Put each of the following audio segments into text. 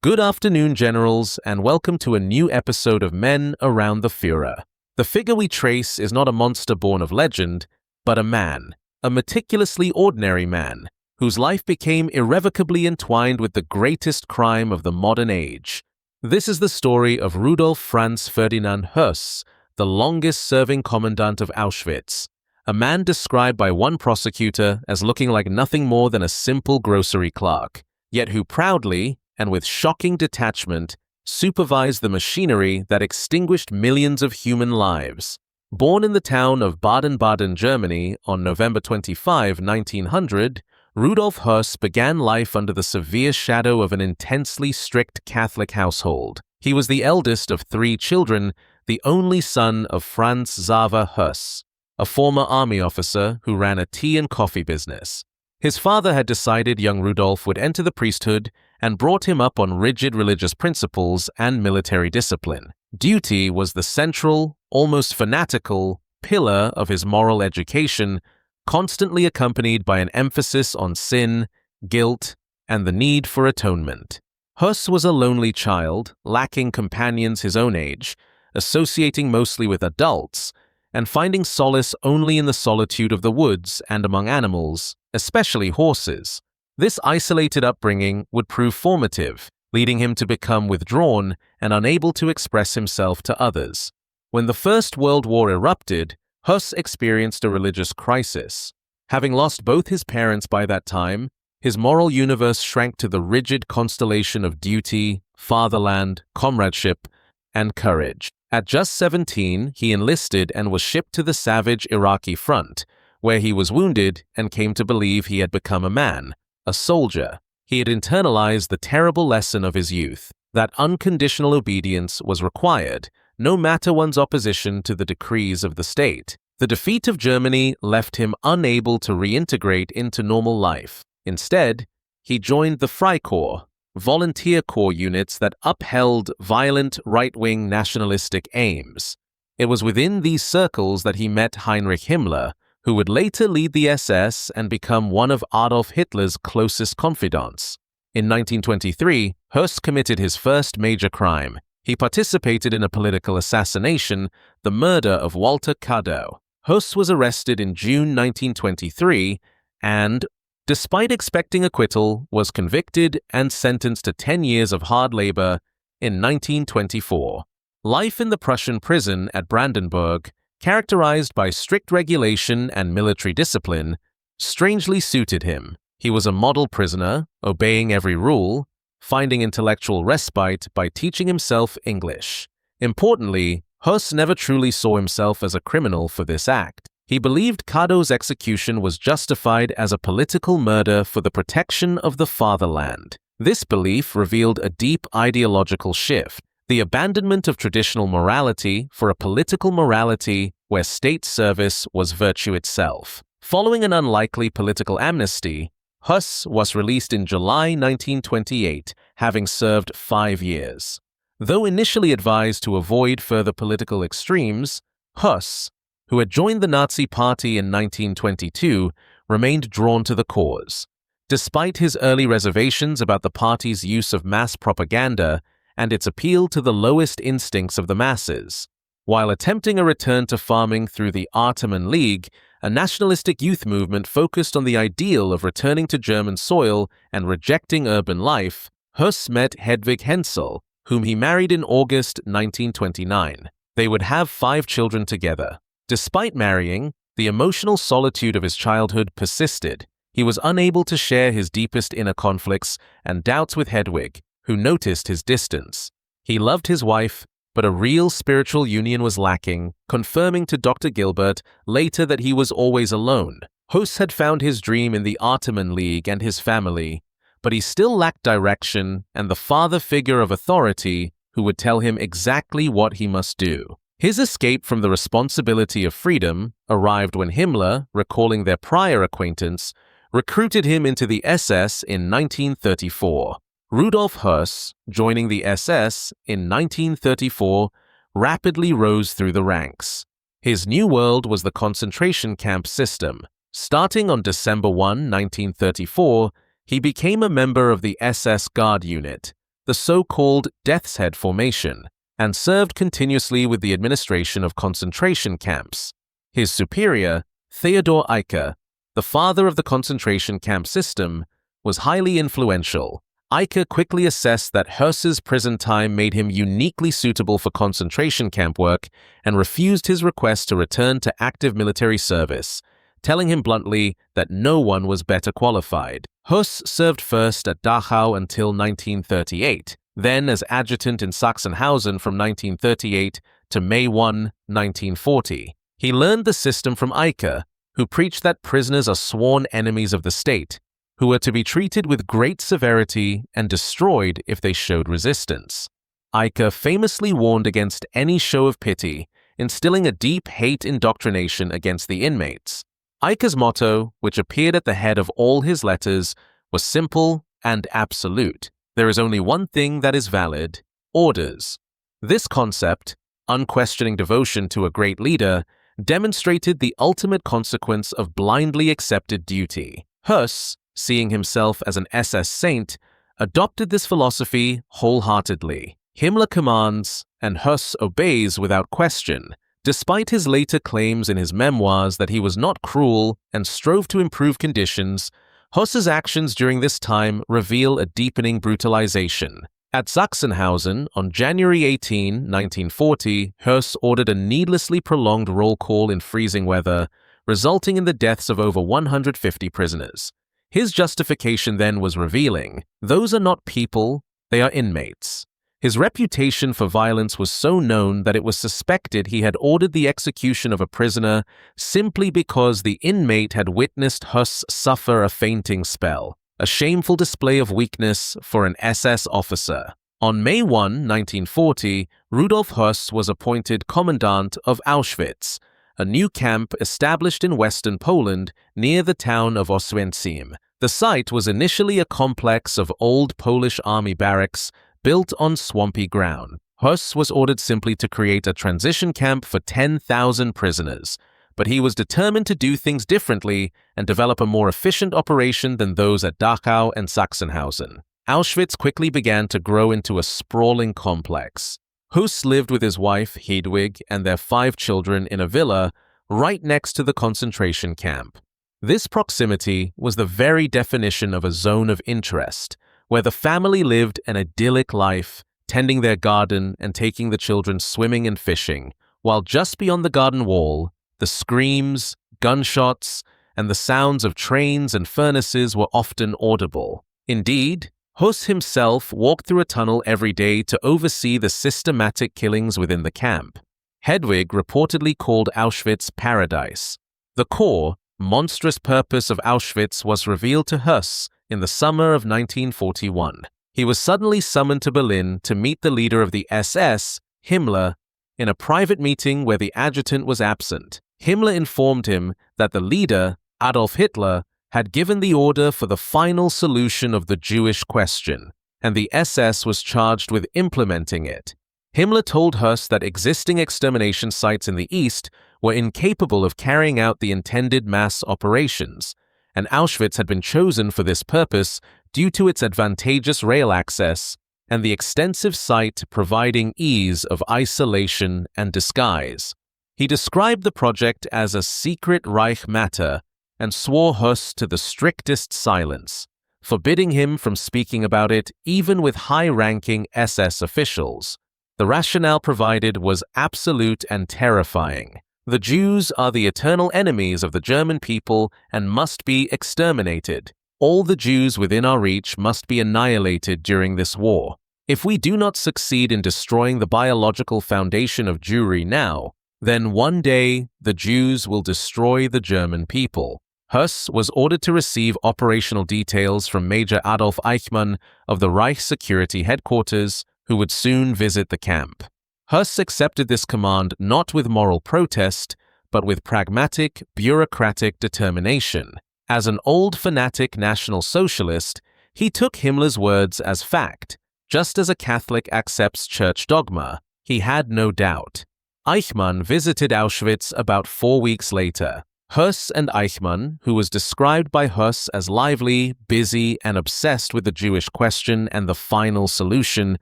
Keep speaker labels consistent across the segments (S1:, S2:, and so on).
S1: Good afternoon, generals, and welcome to a new episode of Men Around the Führer. The figure we trace is not a monster born of legend, but a man, a meticulously ordinary man, whose life became irrevocably entwined with the greatest crime of the modern age. This is the story of Rudolf Franz Ferdinand Höss, the longest-serving commandant of Auschwitz, a man described by one prosecutor as looking like nothing more than a simple grocery clerk, yet who proudly, and with shocking detachment, supervised the machinery that extinguished millions of human lives. Born in the town of Baden-Baden, Germany, on November 25, 1900, Rudolf Höss began life under the severe shadow of an intensely strict Catholic household. He was the eldest of 3 children, the only son of Franz Xaver Höss, a former army officer who ran a tea and coffee business. His father had decided young Rudolf would enter the priesthood and brought him up on rigid religious principles and military discipline. Duty was the central, almost fanatical, pillar of his moral education, constantly accompanied by an emphasis on sin, guilt, and the need for atonement. Höss was a lonely child, lacking companions his own age, associating mostly with adults, and finding solace only in the solitude of the woods and among animals, especially horses. This isolated upbringing would prove formative, leading him to become withdrawn and unable to express himself to others. When the First World War erupted, Höss experienced a religious crisis. Having lost both his parents by that time, his moral universe shrank to the rigid constellation of duty, fatherland, comradeship, and courage. At just 17, he enlisted and was shipped to the savage Iraqi front, where he was wounded and came to believe he had become a man, a soldier. He had internalized the terrible lesson of his youth, that unconditional obedience was required, no matter one's opposition to the decrees of the state. The defeat of Germany left him unable to reintegrate into normal life. Instead, he joined the Freikorps, volunteer corps units that upheld violent right-wing nationalistic aims. It was within these circles that he met Heinrich Himmler, who would later lead the SS and become one of Adolf Hitler's closest confidants. In 1923, Höss committed his first major crime. He participated in a political assassination, the murder of Walter Kadow. Höss was arrested in June 1923 and, despite expecting acquittal, was convicted and sentenced to 10 years of hard labor in 1924. Life in the Prussian prison at Brandenburg, characterized by strict regulation and military discipline, strangely suited him. He was a model prisoner, obeying every rule, finding intellectual respite by teaching himself English. Importantly, Höss never truly saw himself as a criminal for this act. He believed Kadow's execution was justified as a political murder for the protection of the fatherland. This belief revealed a deep ideological shift, the abandonment of traditional morality for a political morality where state service was virtue itself. Following an unlikely political amnesty, Höss was released in July 1928, having served 5 years. Though initially advised to avoid further political extremes, Höss, who had joined the Nazi Party in 1922, remained drawn to the cause. Despite his early reservations about the party's use of mass propaganda and its appeal to the lowest instincts of the masses. While attempting a return to farming through the Arteman League, a nationalistic youth movement focused on the ideal of returning to German soil and rejecting urban life, Höss met Hedwig Hensel, whom he married in August 1929. They would have 5 children together. Despite marrying, the emotional solitude of his childhood persisted. He was unable to share his deepest inner conflicts and doubts with Hedwig, who noticed his distance. He loved his wife, but a real spiritual union was lacking, confirming to Dr. Gilbert later that he was always alone. Höss had found his dream in the Arteman League and his family, but he still lacked direction and the father figure of authority who would tell him exactly what he must do. His escape from the responsibility of freedom arrived when Himmler, recalling their prior acquaintance, recruited him into the SS in 1934. Rudolf Höss, joining the SS in 1934, rapidly rose through the ranks. His new world was the concentration camp system. Starting on December 1, 1934, he became a member of the SS Guard unit, the so-called Death's Head formation, and served continuously with the administration of concentration camps. His superior, Theodor Eicke, the father of the concentration camp system, was highly influential. Eicke quickly assessed that Höss's prison time made him uniquely suitable for concentration camp work and refused his request to return to active military service, telling him bluntly that no one was better qualified. Höss served first at Dachau until 1938, then as adjutant in Sachsenhausen from 1938 to May 1, 1940. He learned the system from Eicke, who preached that prisoners are sworn enemies of the state, who were to be treated with great severity and destroyed if they showed resistance. Eicke famously warned against any show of pity, instilling a deep hate indoctrination against the inmates. Eicke's motto, which appeared at the head of all his letters, was simple and absolute. There is only one thing that is valid: orders. This concept, unquestioning devotion to a great leader, demonstrated the ultimate consequence of blindly accepted duty. Höss, seeing himself as an SS saint, adopted this philosophy wholeheartedly. Himmler commands, and Höss obeys without question, despite his later claims in his memoirs that he was not cruel and strove to improve conditions. Höss's actions during this time reveal a deepening brutalization. At Sachsenhausen, on January 18, 1940, Höss ordered a needlessly prolonged roll call in freezing weather, resulting in the deaths of over 150 prisoners. His justification then was revealing: those are not people, they are inmates. His reputation for violence was so known that it was suspected he had ordered the execution of a prisoner simply because the inmate had witnessed Höss suffer a fainting spell, a shameful display of weakness for an SS officer. On May 1, 1940, Rudolf Höss was appointed commandant of Auschwitz, a new camp established in western Poland near the town of Oswiecim. The site was initially a complex of old Polish army barracks built on swampy ground. Höss was ordered simply to create a transition camp for 10,000 prisoners, but he was determined to do things differently and develop a more efficient operation than those at Dachau and Sachsenhausen. Auschwitz quickly began to grow into a sprawling complex. Höss lived with his wife, Hedwig, and their 5 children in a villa right next to the concentration camp. This proximity was the very definition of a zone of interest, where the family lived an idyllic life, tending their garden and taking the children swimming and fishing, while just beyond the garden wall, the screams, gunshots, and the sounds of trains and furnaces were often audible. Indeed, Höss himself walked through a tunnel every day to oversee the systematic killings within the camp. Hedwig reportedly called Auschwitz paradise. The core, monstrous purpose of Auschwitz was revealed to Höss in the summer of 1941. He was suddenly summoned to Berlin to meet the leader of the SS, Himmler, in a private meeting where the adjutant was absent. Himmler informed him that the leader, Adolf Hitler, had given the order for the final solution of the Jewish question, and the SS was charged with implementing it. Himmler told Höss that existing extermination sites in the East were incapable of carrying out the intended mass operations, and Auschwitz had been chosen for this purpose due to its advantageous rail access and the extensive site providing ease of isolation and disguise. He described the project as a secret Reich matter and swore Höss to the strictest silence, forbidding him from speaking about it even with high-ranking SS officials. The rationale provided was absolute and terrifying. The Jews are the eternal enemies of the German people and must be exterminated. All the Jews within our reach must be annihilated during this war. If we do not succeed in destroying the biological foundation of Jewry now, then one day the Jews will destroy the German people. Höss was ordered to receive operational details from Major Adolf Eichmann of the Reich Security Headquarters, who would soon visit the camp. Höss accepted this command not with moral protest, but with pragmatic, bureaucratic determination. As an old fanatic National Socialist, he took Himmler's words as fact. Just as a Catholic accepts church dogma, he had no doubt. Eichmann visited Auschwitz about 4 weeks later. Höss and Eichmann, who was described by Höss as lively, busy, and obsessed with the Jewish question and the final solution,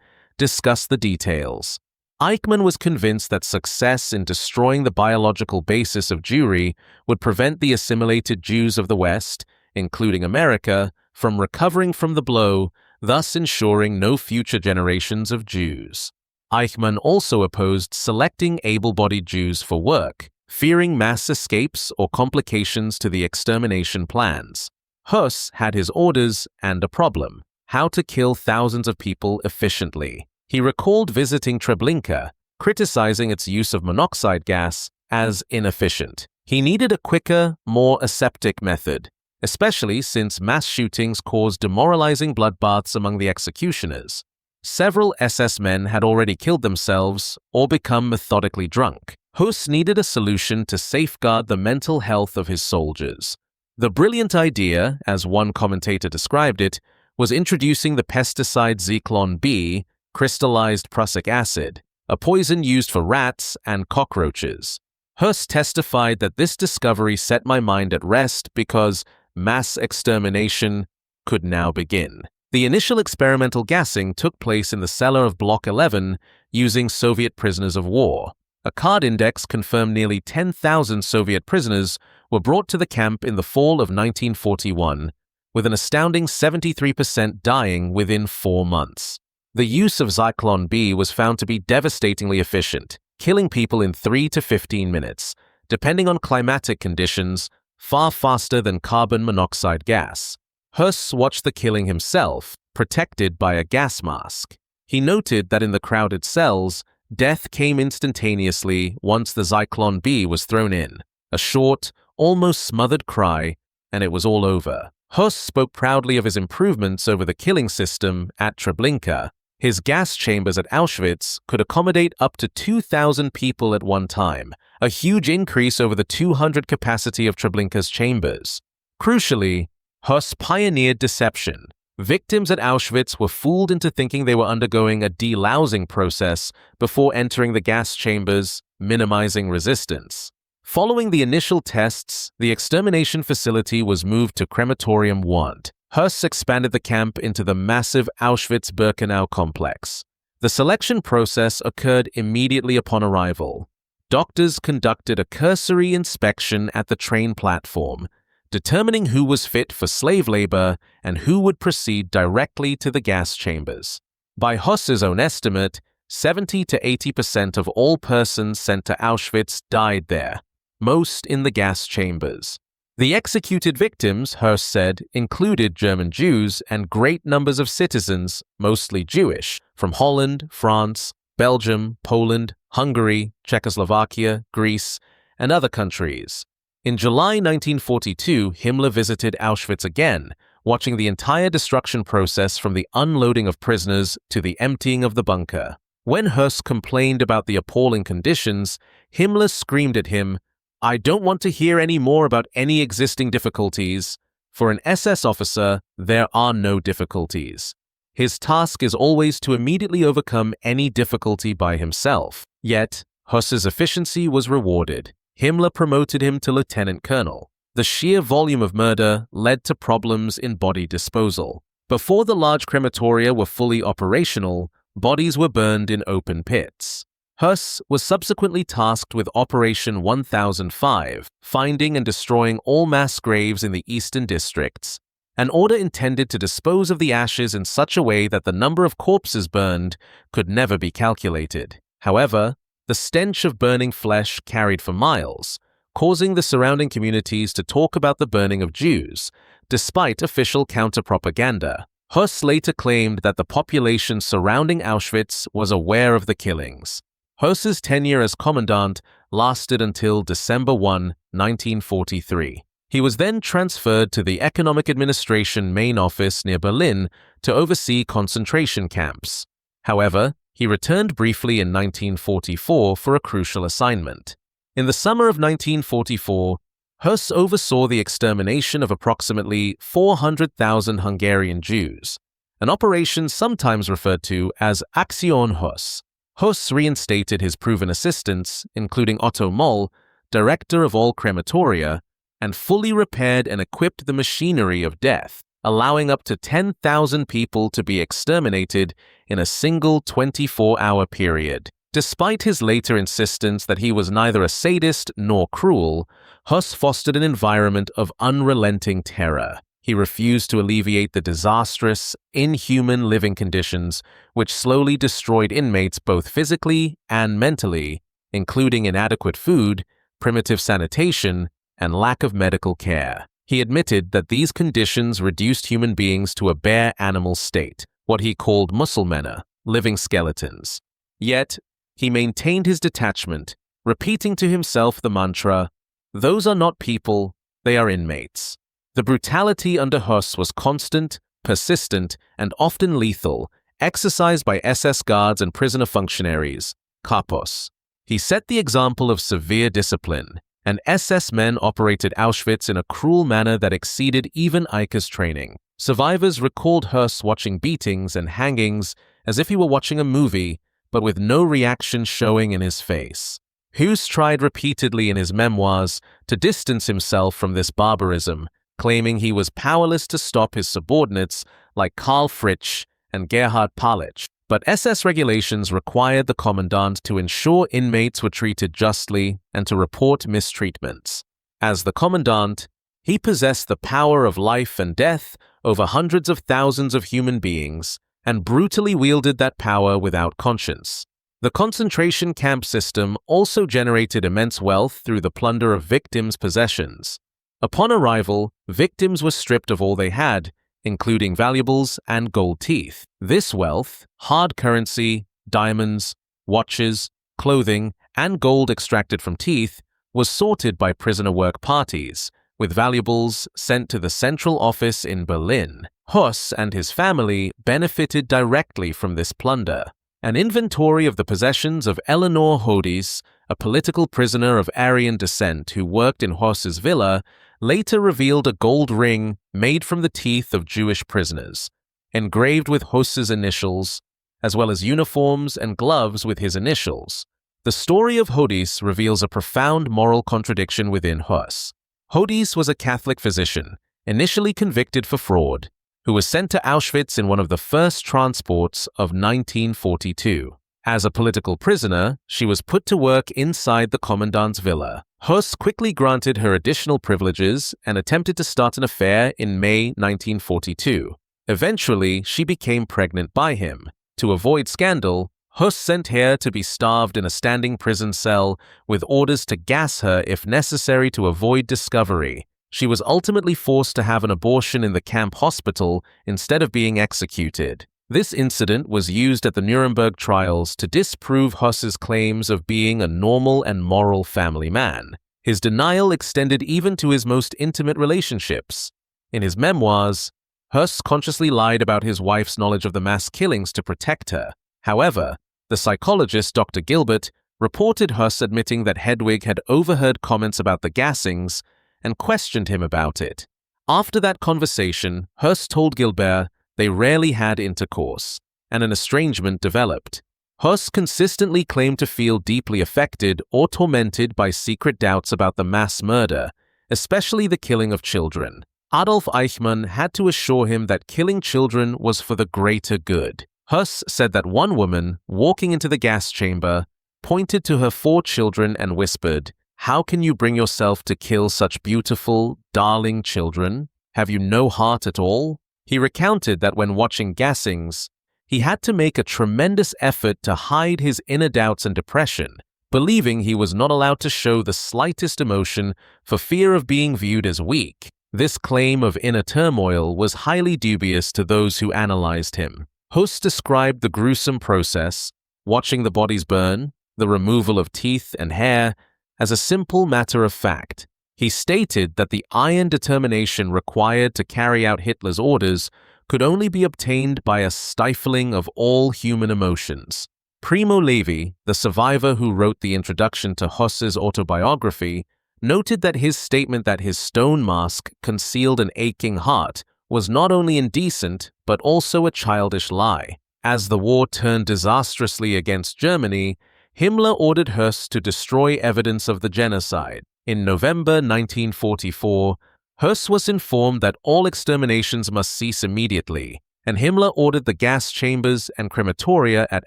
S1: discussed the details. Eichmann was convinced that success in destroying the biological basis of Jewry would prevent the assimilated Jews of the West, including America, from recovering from the blow, thus ensuring no future generations of Jews. Eichmann also opposed selecting able-bodied Jews for work, fearing mass escapes or complications to the extermination plans. Höss had his orders and a problem: how to kill thousands of people efficiently. He recalled visiting Treblinka, criticizing its use of monoxide gas as inefficient. He needed a quicker, more aseptic method, especially since mass shootings caused demoralizing bloodbaths among the executioners. Several SS men had already killed themselves or become methodically drunk. Höss needed a solution to safeguard the mental health of his soldiers. The brilliant idea, as one commentator described it, was introducing the pesticide Zyklon B, crystallized prussic acid, a poison used for rats and cockroaches. Höss testified that this discovery set my mind at rest because mass extermination could now begin. The initial experimental gassing took place in the cellar of Block 11 using Soviet prisoners of war. A card index confirmed nearly 10,000 Soviet prisoners were brought to the camp in the fall of 1941, with an astounding 73% dying within 4 months. The use of Zyklon B was found to be devastatingly efficient, killing people in 3 to 15 minutes, depending on climatic conditions, far faster than carbon monoxide gas. Höss watched the killing himself, protected by a gas mask. He noted that in the crowded cells, death came instantaneously once the Zyklon B was thrown in. A short, almost smothered cry, and it was all over. Höss spoke proudly of his improvements over the killing system at Treblinka. His gas chambers at Auschwitz could accommodate up to 2,000 people at one time, a huge increase over the 200 capacity of Treblinka's chambers. Crucially, Höss pioneered deception. Victims at Auschwitz were fooled into thinking they were undergoing a delousing process before entering the gas chambers, minimizing resistance. Following the initial tests, the extermination facility was moved to Crematorium 1. Höss expanded the camp into the massive Auschwitz-Birkenau complex. The selection process occurred immediately upon arrival. Doctors conducted a cursory inspection at the train platform, determining who was fit for slave labor and who would proceed directly to the gas chambers. By Höss's own estimate, 70 to 80% of all persons sent to Auschwitz died there, most in the gas chambers. The executed victims, Höss said, included German Jews and great numbers of citizens, mostly Jewish, from Holland, France, Belgium, Poland, Hungary, Czechoslovakia, Greece, and other countries. In July 1942, Himmler visited Auschwitz again, watching the entire destruction process from the unloading of prisoners to the emptying of the bunker. When Höss complained about the appalling conditions, Himmler screamed at him, "I don't want to hear any more about any existing difficulties. For an SS officer, there are no difficulties. His task is always to immediately overcome any difficulty by himself." Yet, Höss's efficiency was rewarded. Himmler promoted him to lieutenant colonel. The sheer volume of murder led to problems in body disposal. Before the large crematoria were fully operational, bodies were burned in open pits. Höss was subsequently tasked with Operation 1005, finding and destroying all mass graves in the eastern districts, an order intended to dispose of the ashes in such a way that the number of corpses burned could never be calculated. However, the stench of burning flesh carried for miles, causing the surrounding communities to talk about the burning of Jews, despite official counter-propaganda. Höss later claimed that the population surrounding Auschwitz was aware of the killings. Höss's tenure as commandant lasted until December 1, 1943. He was then transferred to the Economic Administration main office near Berlin to oversee concentration camps. However, he returned briefly in 1944 for a crucial assignment. In the summer of 1944, Höss oversaw the extermination of approximately 400,000 Hungarian Jews, an operation sometimes referred to as Aktion Höss. Höss reinstated his proven assistants, including Otto Moll, director of all crematoria, and fully repaired and equipped the machinery of death, allowing up to 10,000 people to be exterminated in a single 24-hour period. Despite his later insistence that he was neither a sadist nor cruel, Höss fostered an environment of unrelenting terror. He refused to alleviate the disastrous, inhuman living conditions which slowly destroyed inmates both physically and mentally, including inadequate food, primitive sanitation, and lack of medical care. He admitted that these conditions reduced human beings to a bare animal state, what he called Muskelmänner, living skeletons. Yet, he maintained his detachment, repeating to himself the mantra, "Those are not people, they are inmates." The brutality under Höss was constant, persistent, and often lethal, exercised by SS guards and prisoner functionaries, kapos. He set the example of severe discipline, and SS men operated Auschwitz in a cruel manner that exceeded even Eicher's training. Survivors recalled Höss watching beatings and hangings as if he were watching a movie, but with no reaction showing in his face. Höss tried repeatedly in his memoirs to distance himself from this barbarism, claiming he was powerless to stop his subordinates like Karl Fritsch and Gerhard Palitsch. But SS regulations required the commandant to ensure inmates were treated justly and to report mistreatments. As the commandant, he possessed the power of life and death over hundreds of thousands of human beings and brutally wielded that power without conscience. The concentration camp system also generated immense wealth through the plunder of victims' possessions. Upon arrival, victims were stripped of all they had, including valuables and gold teeth. This wealth, hard currency, diamonds, watches, clothing, and gold extracted from teeth, was sorted by prisoner work parties, with valuables sent to the central office in Berlin. Höss and his family benefited directly from this plunder. An inventory of the possessions of Eleanor Hodis, a political prisoner of Aryan descent who worked in Höss's villa, later revealed a gold ring made from the teeth of Jewish prisoners, engraved with Höss's initials, as well as uniforms and gloves with his initials. The story of Hodis reveals a profound moral contradiction within Höss. Hodis was a Catholic physician, initially convicted for fraud, who was sent to Auschwitz in one of the first transports of 1942. As a political prisoner, she was put to work inside the commandant's villa. Höss quickly granted her additional privileges and attempted to start an affair in May 1942. Eventually, she became pregnant by him. To avoid scandal, Höss sent her to be starved in a standing prison cell with orders to gas her if necessary to avoid discovery. She was ultimately forced to have an abortion in the camp hospital instead of being executed. This incident was used at the Nuremberg trials to disprove Höss's claims of being a normal and moral family man. His denial extended even to his most intimate relationships. In his memoirs, Höss consciously lied about his wife's knowledge of the mass killings to protect her. However, the psychologist Dr. Gilbert reported Höss admitting that Hedwig had overheard comments about the gassings and questioned him about it. After that conversation, Höss told Gilbert they rarely had intercourse, and an estrangement developed. Höss consistently claimed to feel deeply affected or tormented by secret doubts about the mass murder, especially the killing of children. Adolf Eichmann had to assure him that killing children was for the greater good. Höss said that one woman, walking into the gas chamber, pointed to her 4 children and whispered, "How can you bring yourself to kill such beautiful, darling children? Have you no heart at all?" He recounted that when watching gassings, he had to make a tremendous effort to hide his inner doubts and depression, believing he was not allowed to show the slightest emotion for fear of being viewed as weak. This claim of inner turmoil was highly dubious to those who analyzed him. Höss described the gruesome process, watching the bodies burn, the removal of teeth and hair, as a simple matter of fact. He stated that the iron determination required to carry out Hitler's orders could only be obtained by a stifling of all human emotions. Primo Levi, the survivor who wrote the introduction to Höss's autobiography, noted that his statement that his stone mask concealed an aching heart was not only indecent but also a childish lie. As the war turned disastrously against Germany, Himmler ordered Höss to destroy evidence of the genocide. In November 1944, Höss was informed that all exterminations must cease immediately, and Himmler ordered the gas chambers and crematoria at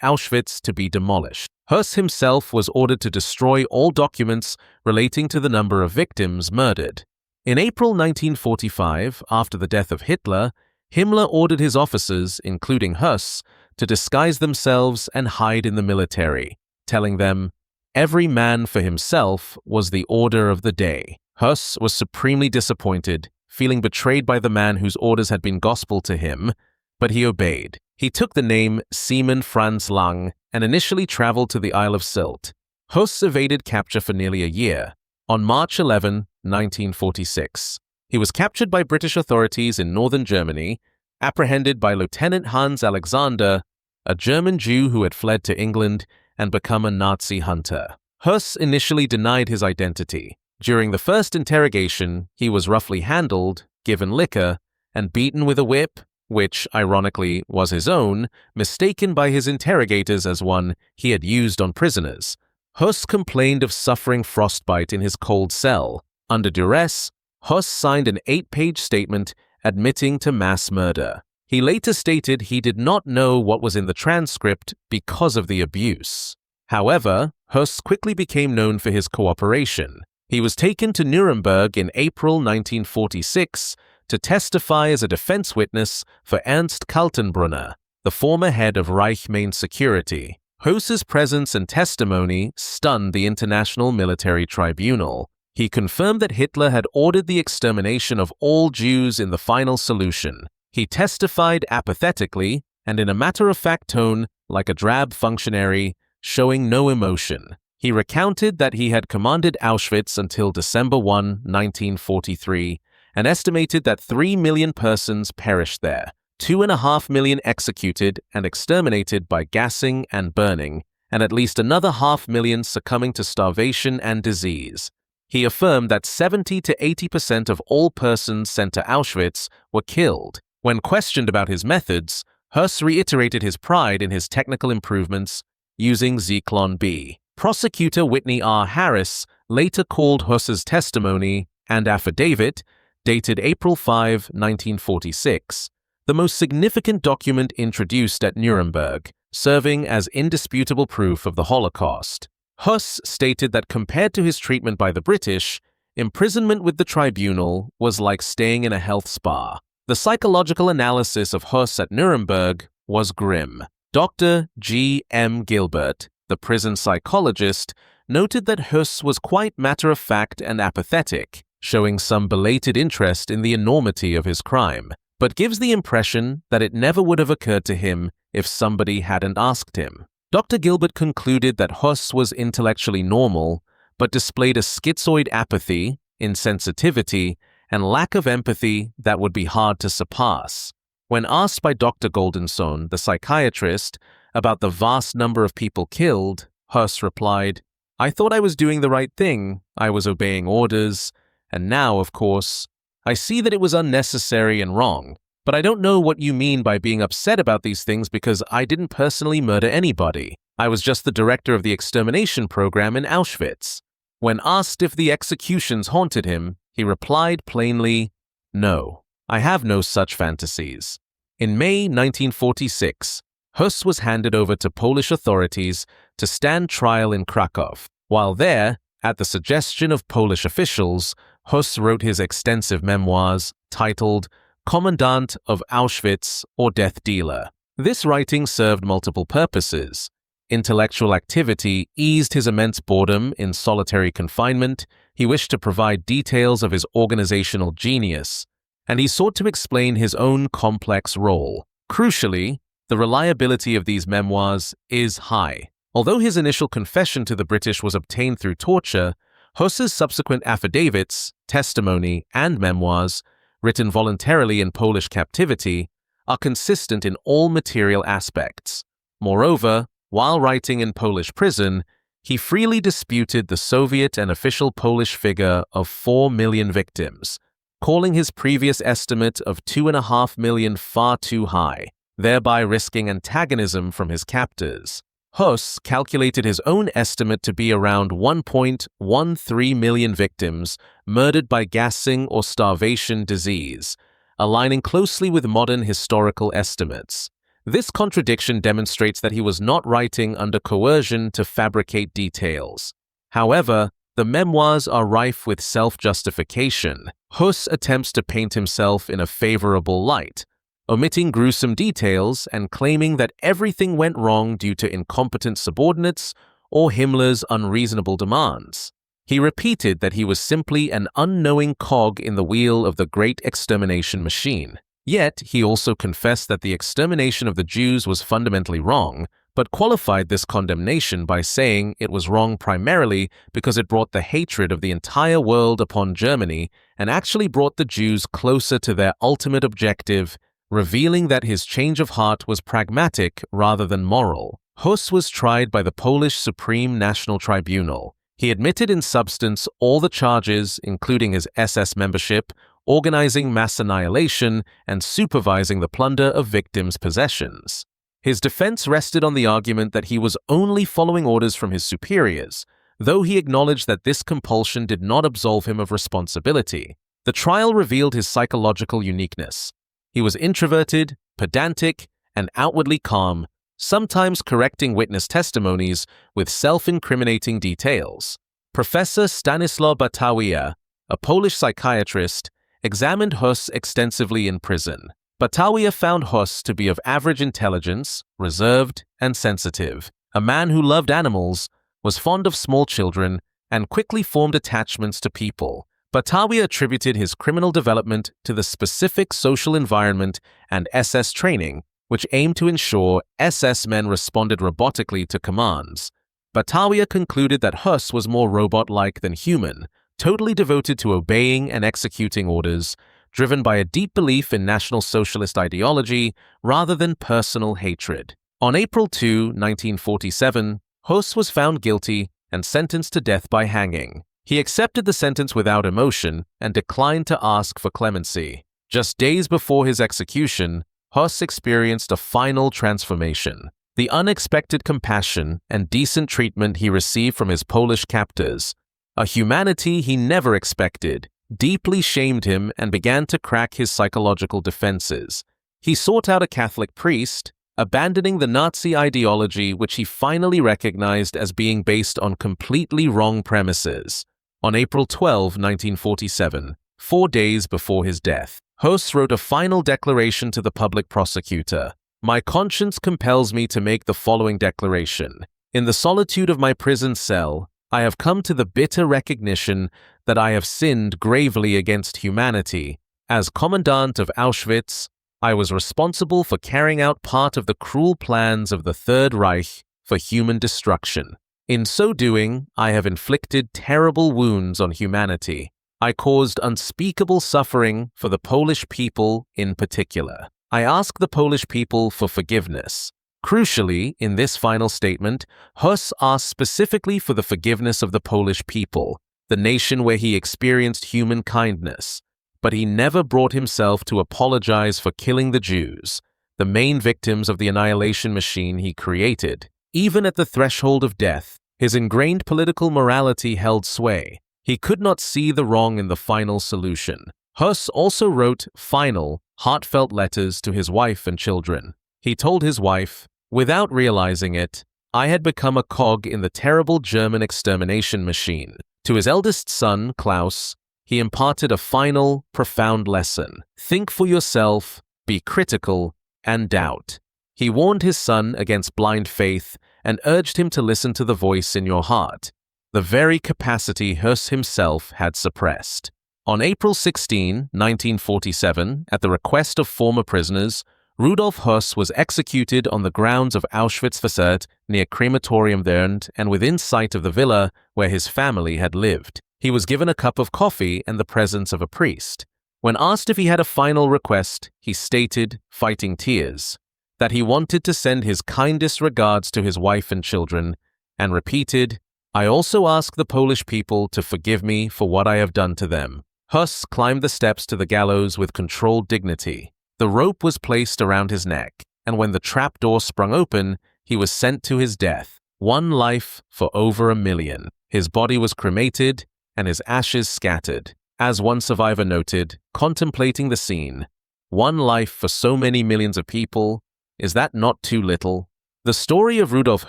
S1: Auschwitz to be demolished. Höss himself was ordered to destroy all documents relating to the number of victims murdered. In April 1945, after the death of Hitler, Himmler ordered his officers, including Höss, to disguise themselves and hide in the military, telling them, "Every man for himself" was the order of the day. Höss was supremely disappointed, feeling betrayed by the man whose orders had been gospel to him, but he obeyed. He took the name Seaman Franz Lang and initially traveled to the Isle of Sylt. Höss evaded capture for nearly a year. On March 11, 1946, he was captured by British authorities in northern Germany, apprehended by Lieutenant Hans Alexander, a German Jew who had fled to England and become a Nazi hunter. Höss initially denied his identity. During the first interrogation, he was roughly handled, given liquor, and beaten with a whip, which, ironically, was his own, mistaken by his interrogators as one he had used on prisoners. Höss complained of suffering frostbite in his cold cell. Under duress, Höss signed an 8-page statement admitting to mass murder. He later stated he did not know what was in the transcript because of the abuse. However, Höss quickly became known for his cooperation. He was taken to Nuremberg in April 1946 to testify as a defense witness for Ernst Kaltenbrunner, the former head of Reich main security. Höss's presence and testimony stunned the International Military Tribunal. He confirmed that Hitler had ordered the extermination of all Jews in the final solution. He testified apathetically and in a matter-of-fact tone, like a drab functionary, showing no emotion. He recounted that he had commanded Auschwitz until December 1, 1943, and estimated that 3 million persons perished there, 2.5 million executed and exterminated by gassing and burning, and at least another 500,000 succumbing to starvation and disease. He affirmed that 70 to 80% of all persons sent to Auschwitz were killed. When questioned about his methods, Höss reiterated his pride in his technical improvements using Zyklon B. Prosecutor Whitney R. Harris later called Höss's testimony and affidavit, dated April 5, 1946, the most significant document introduced at Nuremberg, serving as indisputable proof of the Holocaust. Höss stated that compared to his treatment by the British, imprisonment with the tribunal was like staying in a health spa. The psychological analysis of Höss at Nuremberg was grim. Dr. G. M. Gilbert, the prison psychologist, noted that Höss was quite matter-of-fact and apathetic, showing some belated interest in the enormity of his crime, but gives the impression that it never would have occurred to him if somebody hadn't asked him. Dr. Gilbert concluded that Höss was intellectually normal, but displayed a schizoid apathy, insensitivity, and lack of empathy that would be hard to surpass. When asked by Dr. Goldensohn, the psychiatrist, about the vast number of people killed, Höss replied, "I thought I was doing the right thing, I was obeying orders, and now, of course, I see that it was unnecessary and wrong. But I don't know what you mean by being upset about these things because I didn't personally murder anybody. I was just the director of the extermination program in Auschwitz." When asked if the executions haunted him, he replied plainly, "No, I have no such fantasies." In May 1946, Höss was handed over to Polish authorities to stand trial in Krakow. While there, at the suggestion of Polish officials, Höss wrote his extensive memoirs titled Commandant of Auschwitz or Death Dealer. This writing served multiple purposes. Intellectual activity eased his immense boredom in solitary confinement, he wished to provide details of his organizational genius, and he sought to explain his own complex role. Crucially, the reliability of these memoirs is high. Although his initial confession to the British was obtained through torture, Höss's subsequent affidavits, testimony, and memoirs, written voluntarily in Polish captivity, are consistent in all material aspects. Moreover, while writing in Polish prison, he freely disputed the Soviet and official Polish figure of 4 million victims, calling his previous estimate of 2.5 million far too high, thereby risking antagonism from his captors. Höss calculated his own estimate to be around 1.13 million victims murdered by gassing or starvation disease, aligning closely with modern historical estimates. This contradiction demonstrates that he was not writing under coercion to fabricate details. However, the memoirs are rife with self-justification. Höss attempts to paint himself in a favorable light, omitting gruesome details and claiming that everything went wrong due to incompetent subordinates or Himmler's unreasonable demands. He repeated that he was simply an unknowing cog in the wheel of the great extermination machine. Yet, he also confessed that the extermination of the Jews was fundamentally wrong, but qualified this condemnation by saying it was wrong primarily because it brought the hatred of the entire world upon Germany and actually brought the Jews closer to their ultimate objective, revealing that his change of heart was pragmatic rather than moral. Höss was tried by the Polish Supreme National Tribunal. He admitted in substance all the charges, including his SS membership, organizing mass annihilation, and supervising the plunder of victims' possessions. His defense rested on the argument that he was only following orders from his superiors, though he acknowledged that this compulsion did not absolve him of responsibility. The trial revealed his psychological uniqueness. He was introverted, pedantic, and outwardly calm, sometimes correcting witness testimonies with self-incriminating details. Professor Stanislaw Batawiya, a Polish psychiatrist, examined Höss extensively in prison. Batawiya found Höss to be of average intelligence, reserved, and sensitive, a man who loved animals, was fond of small children, and quickly formed attachments to people. Batawiya attributed his criminal development to the specific social environment and SS training, which aimed to ensure SS men responded robotically to commands. Batawiya concluded that Höss was more robot-like than human, totally devoted to obeying and executing orders, driven by a deep belief in National Socialist ideology rather than personal hatred. On April 2, 1947, Höss was found guilty and sentenced to death by hanging. He accepted the sentence without emotion and declined to ask for clemency. Just days before his execution, Höss experienced a final transformation. The unexpected compassion and decent treatment he received from his Polish captors, a humanity he never expected, deeply shamed him and began to crack his psychological defenses. He sought out a Catholic priest, abandoning the Nazi ideology which he finally recognized as being based on completely wrong premises. On April 12, 1947, 4 days before his death, Höss wrote a final declaration to the public prosecutor. "My conscience compels me to make the following declaration. In the solitude of my prison cell, I have come to the bitter recognition that I have sinned gravely against humanity. As commandant of Auschwitz, I was responsible for carrying out part of the cruel plans of the Third Reich for human destruction. In so doing, I have inflicted terrible wounds on humanity. I caused unspeakable suffering for the Polish people in particular. I ask the Polish people for forgiveness." Crucially, in this final statement, Höss asked specifically for the forgiveness of the Polish people, the nation where he experienced human kindness. But he never brought himself to apologize for killing the Jews, the main victims of the annihilation machine he created. Even at the threshold of death, his ingrained political morality held sway. He could not see the wrong in the final solution. Höss also wrote final, heartfelt letters to his wife and children. He told his wife, "Without realizing it, I had become a cog in the terrible German extermination machine." To his eldest son, Klaus, he imparted a final, profound lesson. Think for yourself, be critical, and doubt. He warned his son against blind faith and urged him to listen to the voice in your heart, the very capacity Höss himself had suppressed. On April 16, 1947, at the request of former prisoners, Rudolf Höss was executed on the grounds of Auschwitz-Birkenau near Crematorium Werndt and within sight of the villa where his family had lived. He was given a cup of coffee and the presence of a priest. When asked if he had a final request, he stated, fighting tears, that he wanted to send his kindest regards to his wife and children, and repeated, "I also ask the Polish people to forgive me for what I have done to them." Höss climbed the steps to the gallows with controlled dignity. The rope was placed around his neck, and when the trap door sprung open, he was sent to his death. One life for over 1 million. His body was cremated and his ashes scattered. As one survivor noted, contemplating the scene, one life for so many millions of people, is that not too little? The story of Rudolf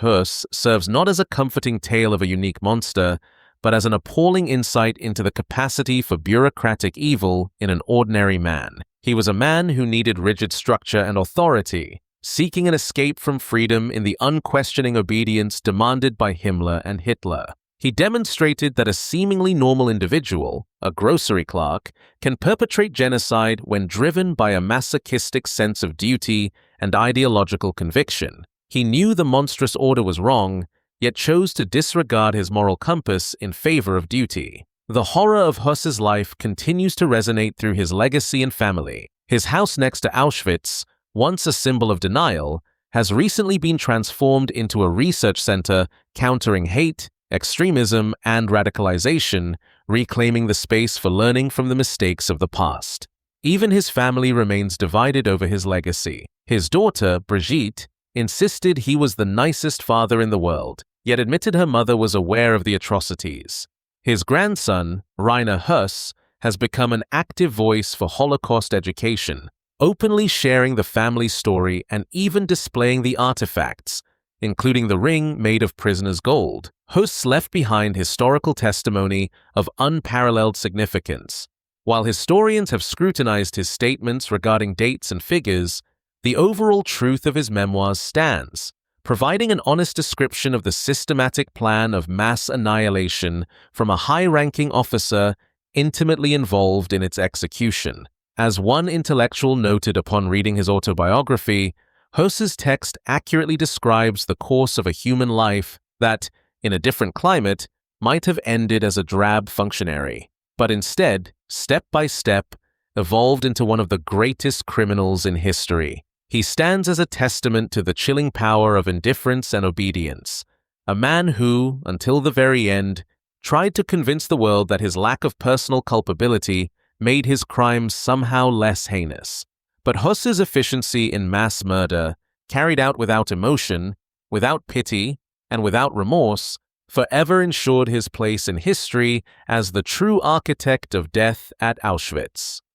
S1: Höss serves not as a comforting tale of a unique monster, but as an appalling insight into the capacity for bureaucratic evil in an ordinary man. He was a man who needed rigid structure and authority, seeking an escape from freedom in the unquestioning obedience demanded by Himmler and Hitler. He demonstrated that a seemingly normal individual, a grocery clerk, can perpetrate genocide when driven by a masochistic sense of duty and ideological conviction. He knew the monstrous order was wrong, yet chose to disregard his moral compass in favor of duty. The horror of Höss's life continues to resonate through his legacy and family. His house next to Auschwitz, once a symbol of denial, has recently been transformed into a research center countering hate, extremism, and radicalization, reclaiming the space for learning from the mistakes of the past. Even his family remains divided over his legacy. His daughter, Brigitte, insisted he was the nicest father in the world, yet admitted her mother was aware of the atrocities. His grandson, Rainer Höss, has become an active voice for Holocaust education, openly sharing the family story and even displaying the artifacts, including the ring made of prisoners' gold. Höss left behind historical testimony of unparalleled significance. While historians have scrutinized his statements regarding dates and figures, the overall truth of his memoirs stands, providing an honest description of the systematic plan of mass annihilation from a high-ranking officer intimately involved in its execution. As one intellectual noted upon reading his autobiography, Höss's text accurately describes the course of a human life that, in a different climate, might have ended as a drab functionary, but instead, step by step, evolved into one of the greatest criminals in history. He stands as a testament to the chilling power of indifference and obedience, a man who, until the very end, tried to convince the world that his lack of personal culpability made his crimes somehow less heinous. But Höss's efficiency in mass murder, carried out without emotion, without pity, and without remorse, forever ensured his place in history as the true architect of death at Auschwitz.